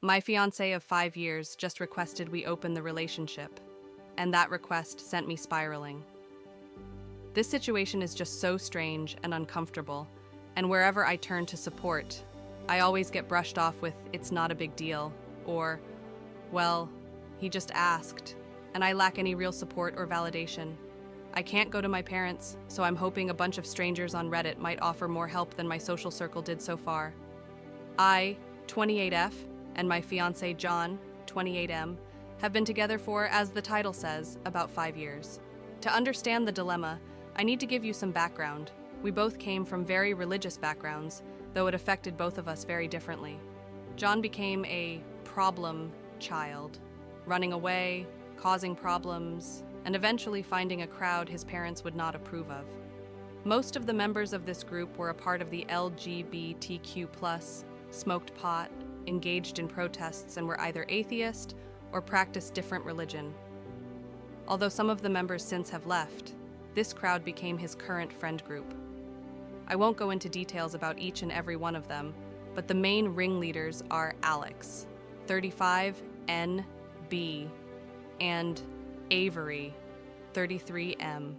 My fiance of 5 years just requested we open the relationship, and that request sent me spiraling. This situation is just so strange and uncomfortable, and wherever I turn to support, I always get brushed off with, "It's not a big deal," or, "Well, he just asked," and I lack any real support or validation. I can't go to my parents, so I'm hoping a bunch of strangers on Reddit might offer more help than my social circle did so far. I, 28F, and my fiancé John, 28M, have been together for, as the title says, about 5 years. To understand the dilemma, I need to give you some background. We both came from very religious backgrounds, though it affected both of us very differently. John became a problem child, running away, causing problems, and eventually finding a crowd his parents would not approve of. Most of the members of this group were a part of the LGBTQ+, smoked pot, engaged in protests, and were either atheist or practiced different religion. Although some of the members since have left, this crowd became his current friend group. I won't go into details about each and every one of them, but the main ringleaders are Alex, 35NB, and Avery, 33M.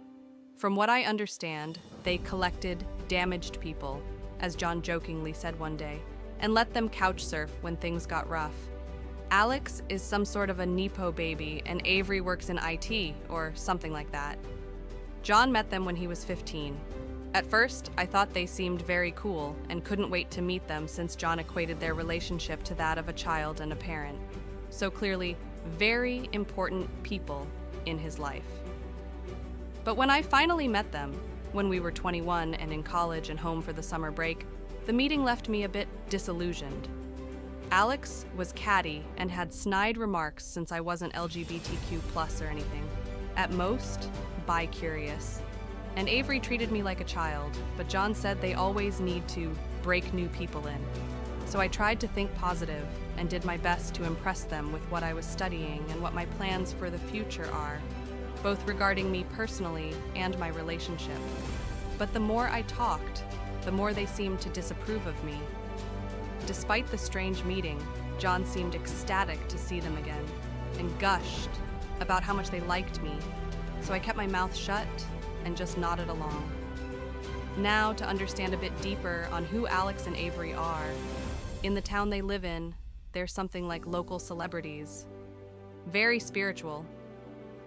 From what I understand, they collected damaged people, as John jokingly said one day, and let them couch surf when things got rough. Alex is some sort of a Nepo baby, and Avery works in IT, or something like that. John met them when he was 15. At first, I thought they seemed very cool and couldn't wait to meet them since John equated their relationship to that of a child and a parent. So clearly, very important people in his life. But when I finally met them, when we were 21 and in college and home for the summer break, the meeting left me a bit disillusioned. Alex was catty and had snide remarks since I wasn't LGBTQ+ or anything. At most, bi-curious. And Avery treated me like a child, but John said they always need to break new people in. So I tried to think positive and did my best to impress them with what I was studying and what my plans for the future are, both regarding me personally and my relationship. But the more I talked, the more they seemed to disapprove of me. Despite the strange meeting, John seemed ecstatic to see them again and gushed about how much they liked me, so I kept my mouth shut and just nodded along. Now, to understand a bit deeper on who Alex and Avery are, in the town they live in, they're something like local celebrities. Very spiritual.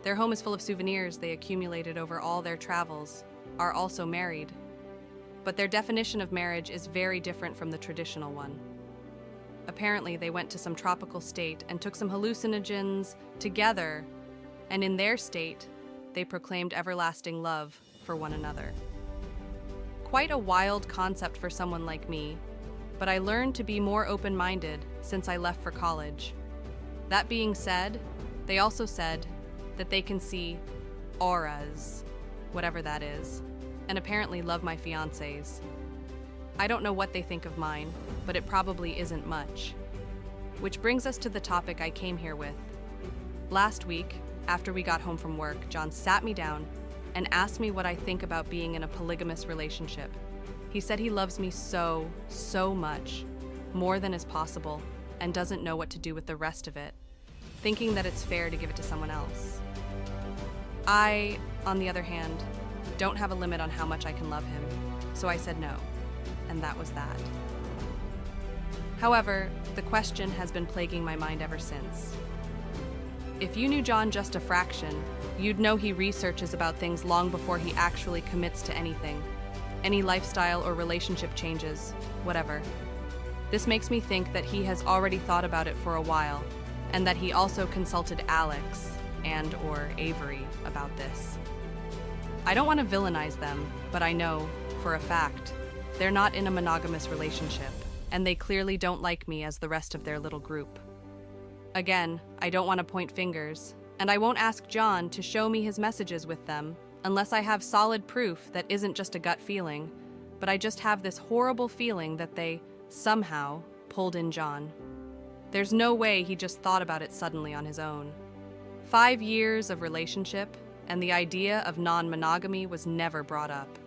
Their home is full of souvenirs they accumulated over all their travels, are also married. But their definition of marriage is very different from the traditional one. Apparently, they went to some tropical state and took some hallucinogens together, and in their state, they proclaimed everlasting love for one another. Quite a wild concept for someone like me, but I learned to be more open-minded since I left for college. That being said, they also said that they can see auras, whatever that is, and apparently love my fiancés. I don't know what they think of mine, but it probably isn't much. Which brings us to the topic I came here with. Last week, after we got home from work, John sat me down and asked me what I think about being in a polygamous relationship. He said he loves me so much, more than is possible, and doesn't know what to do with the rest of it, thinking that it's fair to give it to someone else. I, on the other hand, don't have a limit on how much I can love him, so I said no, and that was that. However, the question has been plaguing my mind ever since. If you knew John just a fraction, you'd know he researches about things long before he actually commits to anything. Any lifestyle or relationship changes, whatever. This makes me think that he has already thought about it for a while, and that he also consulted Alex and/or Avery about this. I don't want to villainize them, but I know, for a fact, they're not in a monogamous relationship, and they clearly don't like me as the rest of their little group. Again, I don't want to point fingers, and I won't ask John to show me his messages with them unless I have solid proof that isn't just a gut feeling, but I just have this horrible feeling that they, somehow, pulled in John. There's no way he just thought about it suddenly on his own. 5 years of relationship, and the idea of non-monogamy was never brought up.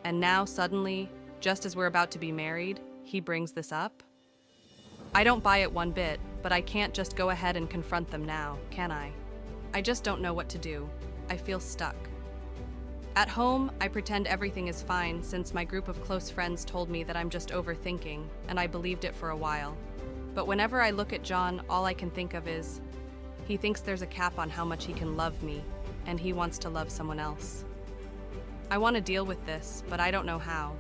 And now suddenly, just as we're about to be married, he brings this up? I don't buy it one bit, but I can't just go ahead and confront them now, can I? I just don't know what to do. I feel stuck. At home, I pretend everything is fine since my group of close friends told me that I'm just overthinking, and I believed it for a while. But whenever I look at John, all I can think of is, he thinks there's a cap on how much he can love me, and he wants to love someone else. I want to deal with this, but I don't know how.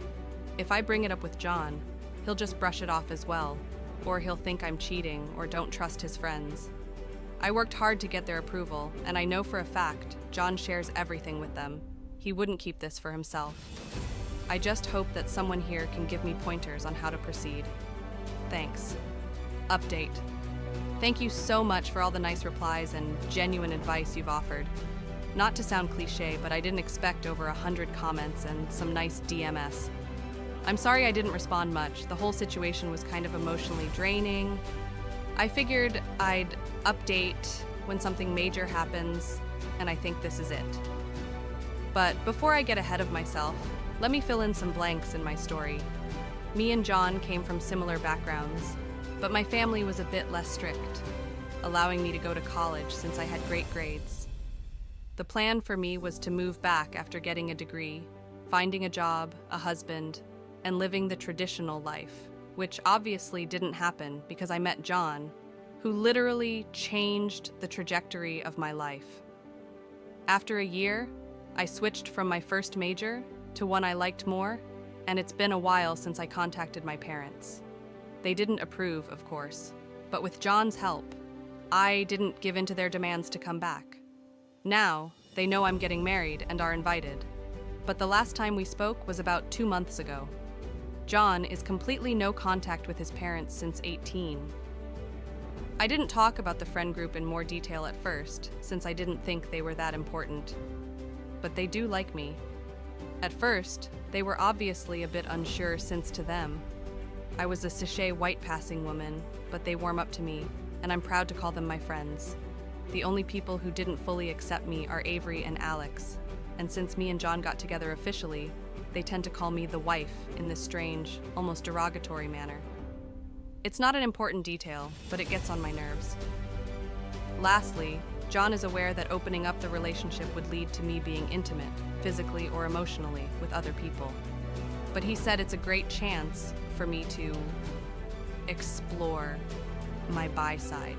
If I bring it up with John, he'll just brush it off as well, or he'll think I'm cheating or don't trust his friends. I worked hard to get their approval, and I know for a fact John shares everything with them. He wouldn't keep this for himself. I just hope that someone here can give me pointers on how to proceed. Thanks. Update. Thank you so much for all the nice replies and genuine advice you've offered. Not to sound cliche, but I didn't expect over 100 comments and some nice DMS. I'm sorry I didn't respond much. The whole situation was kind of emotionally draining. I figured I'd update when something major happens, and I think this is it. But before I get ahead of myself, let me fill in some blanks in my story. Me and John came from similar backgrounds, but my family was a bit less strict, allowing me to go to college since I had great grades. The plan for me was to move back after getting a degree, finding a job, a husband, and living the traditional life, which obviously didn't happen because I met John, who literally changed the trajectory of my life. After a year, I switched from my first major to one I liked more, and it's been a while since I contacted my parents. They didn't approve, of course, but with John's help, I didn't give in to their demands to come back. Now, they know I'm getting married and are invited, but the last time we spoke was about 2 months ago. John is completely no contact with his parents since 18. I didn't talk about the friend group in more detail at first, since I didn't think they were that important. But they do like me. At first, they were obviously a bit unsure since to them, I was a sachet white passing woman, but they warm up to me, and I'm proud to call them my friends. The only people who didn't fully accept me are Avery and Alex, and since me and John got together officially, they tend to call me the wife in this strange, almost derogatory manner. It's not an important detail, but it gets on my nerves. Lastly, John is aware that opening up the relationship would lead to me being intimate, physically or emotionally, with other people. But he said it's a great chance for me to explore my bi side.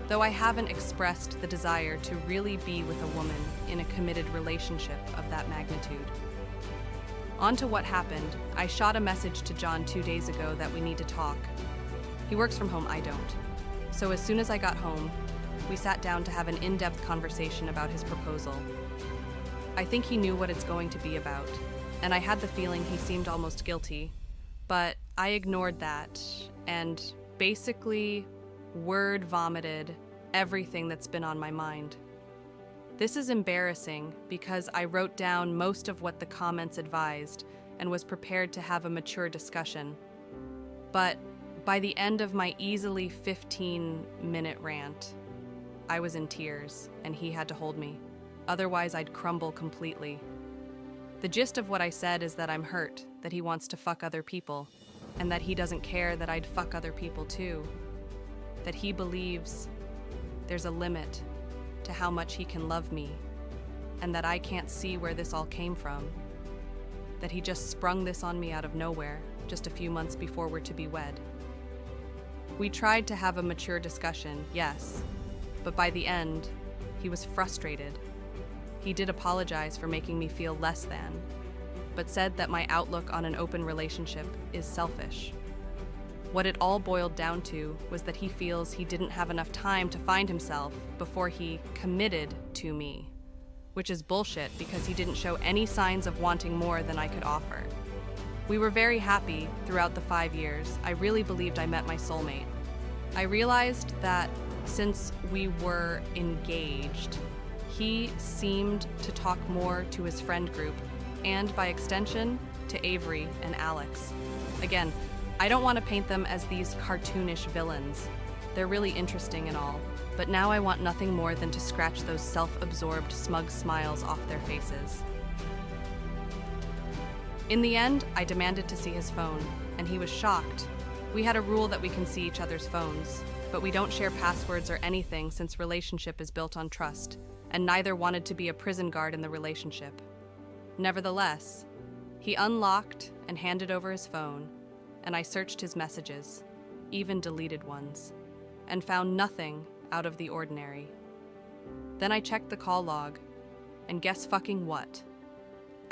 Though I haven't expressed the desire to really be with a woman in a committed relationship of that magnitude. On to what happened, I shot a message to John 2 days ago that we need to talk. He works from home, I don't. So as soon as I got home, we sat down to have an in-depth conversation about his proposal. I think he knew what it's going to be about, and I had the feeling he seemed almost guilty, but I ignored that and basically word vomited everything that's been on my mind. This is embarrassing because I wrote down most of what the comments advised and was prepared to have a mature discussion. But by the end of my easily 15-minute rant, I was in tears and he had to hold me. Otherwise, I'd crumble completely. The gist of what I said is that I'm hurt, that he wants to fuck other people, and that he doesn't care that I'd fuck other people too. That he believes there's a limit to how much he can love me, and that I can't see where this all came from. That he just sprung this on me out of nowhere, just a few months before we're to be wed. We tried to have a mature discussion, yes, but by the end, he was frustrated. He did apologize for making me feel less than, but said that my outlook on an open relationship is selfish. What it all boiled down to was that he feels he didn't have enough time to find himself before he committed to me, which is bullshit because he didn't show any signs of wanting more than I could offer. We were very happy throughout the 5 years. I really believed I met my soulmate. I realized that since we were engaged, he seemed to talk more to his friend group and, by extension, to Avery and Alex. Again, I don't want to paint them as these cartoonish villains. They're really interesting and all, but now I want nothing more than to scratch those self-absorbed, smug smiles off their faces. In the end, I demanded to see his phone, and he was shocked. We had a rule that we can see each other's phones, but we don't share passwords or anything since relationship is built on trust, and neither wanted to be a prison guard in the relationship. Nevertheless, he unlocked and handed over his phone, and I searched his messages, even deleted ones, and found nothing out of the ordinary. Then I checked the call log, and guess fucking what?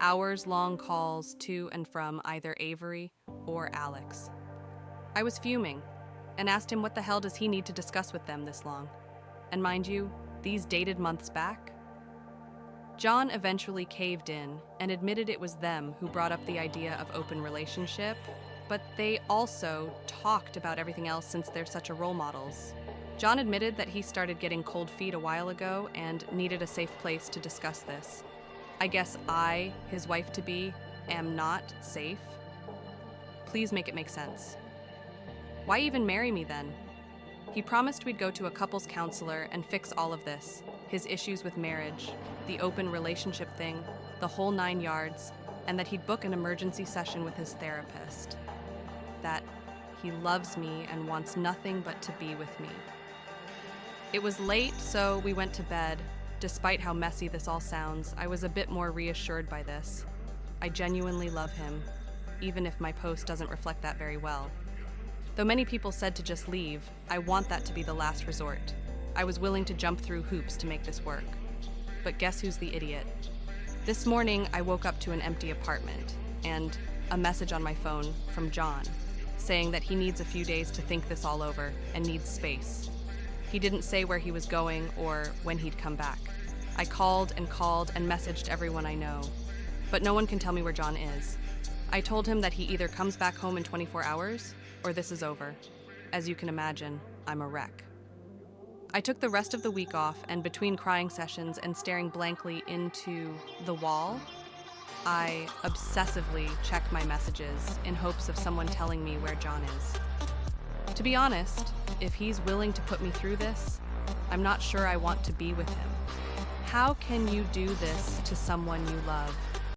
Hours-long calls to and from either Avery or Alex. I was fuming, and asked him what the hell does he need to discuss with them this long? And mind you, these dated months back? John eventually caved in and admitted it was them who brought up the idea of open relationship, but they also talked about everything else since they're such a role models. John admitted that he started getting cold feet a while ago and needed a safe place to discuss this. I guess I, his wife-to-be, am not safe? Please make it make sense. Why even marry me then? He promised we'd go to a couples counselor and fix all of this, his issues with marriage, the open relationship thing, the whole 9 yards, and that he'd book an emergency session with his therapist. That he loves me and wants nothing but to be with me. It was late, so we went to bed. Despite how messy this all sounds, I was a bit more reassured by this. I genuinely love him, even if my post doesn't reflect that very well. Though many people said to just leave, I want that to be the last resort. I was willing to jump through hoops to make this work. But guess who's the idiot? This morning, I woke up to an empty apartment and a message on my phone from John saying that he needs a few days to think this all over and needs space. He didn't say where he was going or when he'd come back. I called and messaged everyone I know, but no one can tell me where John is. I told him that he either comes back home in 24 hours or this is over. As you can imagine, I'm a wreck. I took the rest of the week off, and between crying sessions and staring blankly into the wall, I obsessively check my messages in hopes of someone telling me where John is. To be honest, if he's willing to put me through this, I'm not sure I want to be with him. How can you do this to someone you love?